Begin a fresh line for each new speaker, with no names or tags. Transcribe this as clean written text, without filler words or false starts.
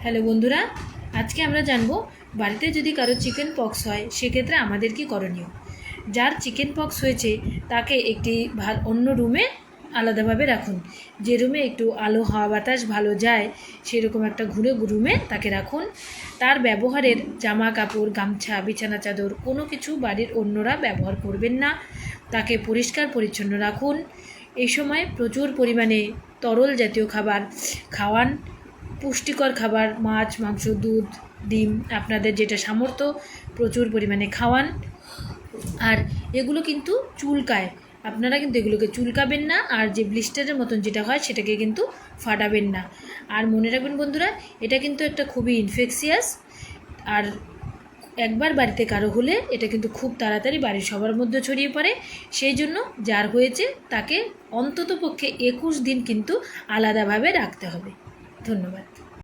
Hello বন্ধুরা, আজকে আমরা জানবো বাড়িতে যদি কারো চিকেন পক্স হয় সেক্ষেত্রে আমাদের কি করণীয়। যার চিকেন পক্স হয়েছে তাকে একটি অন্য রুমে আলাদাভাবে রাখুন। যে রুমে একটু আলো হাওয়া বাতাস ভালো যায় সেরকম একটা ঘুরে রুমে তাকে রাখুন। তার ব্যবহারের জামা কাপড় গামছা বিছানা চাদর কোনো কিছু বাড়ির অন্যরা ব্যবহার করবেন না। তাকে পরিষ্কার পরিচ্ছন্ন রাখুন। এই সময় প্রচুর পরিমাণে তরল জাতীয় খাবার খাওয়ান। পুষ্টিকর খাবার মাছ মাংস দুধ ডিম আপনাদের যেটা সামর্থ্য প্রচুর পরিমাণে খাওয়ান। আর এগুলো কিন্তু চুলকায়, আপনারা কিন্তু এগুলোকে চুলকাবেন না। আর যে ব্লিস্টারের মতন যেটা হয় সেটাকে কিন্তু ফাটাবেন না। আর মনে রাখবেন বন্ধুরা, এটা কিন্তু একটা খুবই ইনফেকশিয়াস। আর একবার বাড়িতে কারো হলে এটা কিন্তু খুব তাড়াতাড়ি বাড়ির সবার মধ্যে ছড়িয়ে পড়ে। সেই জন্য যার হয়েছে তাকে অন্ততপক্ষে 21 দিন কিন্তু আলাদাভাবে রাখতে হবে। ধন্যবাদ।